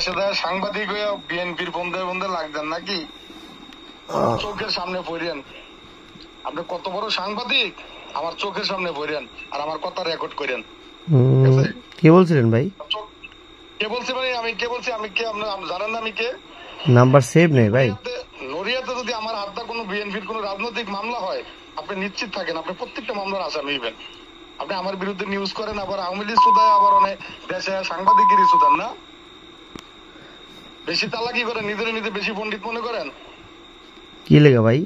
দেশে দেয় সাংবাদিক হয়ে বিএনপির বন্ধে বন্ধে লাগতেন নাকি? চোখের সামনে পড়েন, আপনি কত বড় সাংবাদিক আমার চোখের সামনে পড়েন আর আমার কথা রেকর্ড করেন। কে বলছিলেন ভাই? কে বলছি মানে আমি কে বলছি, আমি কে আপনি জানেন না আমি কে? নাম্বার সেভ নেই ভাই। নড়িয়াতে যদি আমার হাতটা কোনো বিএনপির কোনো রাজনৈতিক মামলা হয়, আপনি নিশ্চিত থাকেন আপনি প্রত্যেকটা মামলার আসামি হইবেন। আপনি আমার বিরুদ্ধে নিউজ করেন, আবার আওয়ামী লীগ সুদায়, আবার অনেক দেশে সাংবাদিকেরই সুদান না? বেশি তালাকি করেন, নিজের নিজে বেশি পণ্ডিত মনে করেন। কি লেগা ভাই?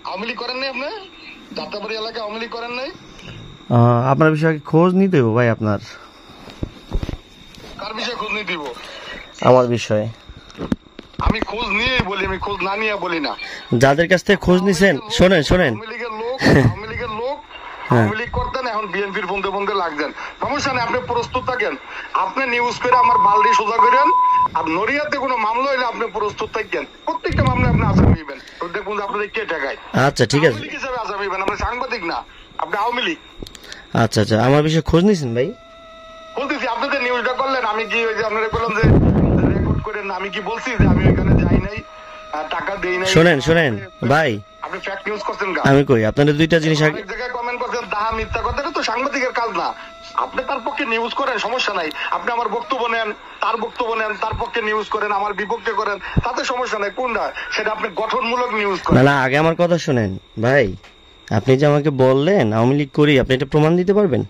আওয়ামী লীগ করেন নাই আপনি? যাত্রাবাড়ি এলাকায় আওয়ামী লীগ করেন নাই? আপনার বিষয়ে খোঁজ নিতে হবে ভাই। আপনার কার বিষয়ে খোঁজ নিয়ে দিব? আমার বিষয়ে আমি খোঁজ নিয়েই বলি, আমি খোঁজ না নিয়ে বলি না। যাদের কাছ থেকে খোঁজ নিছেন, শোনেন আওয়ামী লীগের লোক আওয়ামী লীগ করতেন, এখন বিএনপির বন্ধে বন্ধে লাগছেন। সমস্যা নেই, আপনি প্রস্তুত থাকেন। আপনি নিউজ করে আমার বালডি সোজা করেন। আর নড়িয়াতে কোনো মামলা হইলে আপনি প্রস্তুত থাকেন, প্রত্যেকটা মামলায় আপনি আসামি হইবেন। দেখুন আপনাদের কে ঠেকায়। আচ্ছা ঠিক আছে, হিসাবে আসামি হইবেন, আপনি সাংবাদিক না, আপনি আওয়ামী লীগ। আচ্ছা আচ্ছা, আমার বিষয়ে খোঁজ নিছেন ভাই? বলতেছি আপনি যে নিউজটা করলেন, আমি কি ওই যে আপনারা বললাম যে রেকর্ড করেন, আমি কি বলছি যে আমি ওইখানে যাই নাই, টাকা দেই নাই? শোনেন ভাই, আপনি ফ্যাক্ট নিউজ করছেন। আমি কই আপনাদের দুইটা জিনিস আগে অনেক জায়গায় কমেন্ট করছেন দাহা মিথ্যা কথা, এটা তো সাংবাদিকের কাজ না। আপনি তার পক্ষে নিউজ করেন, সমস্যা নাই। আপনি আমার বক্তব্য নেন, তার বক্তব্য নেন, তার পক্ষে নিউজ করেন, আমার বিপক্ষে করেন, তাতে সমস্যা নাই। কোনটা সেটা আপনি গঠনমূলক নিউজ করেন। না, আগে আমার কথা শোনেন ভাই। আপনি যে আমাকে বললেন আওয়ামী লীগ করি, আপনি এটা প্রমাণ দিতে পারবেন?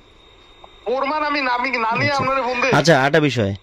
প্রমাণ আমি না নিয়ে আপনার বন্ধু। আচ্ছা, আটা বিষয়,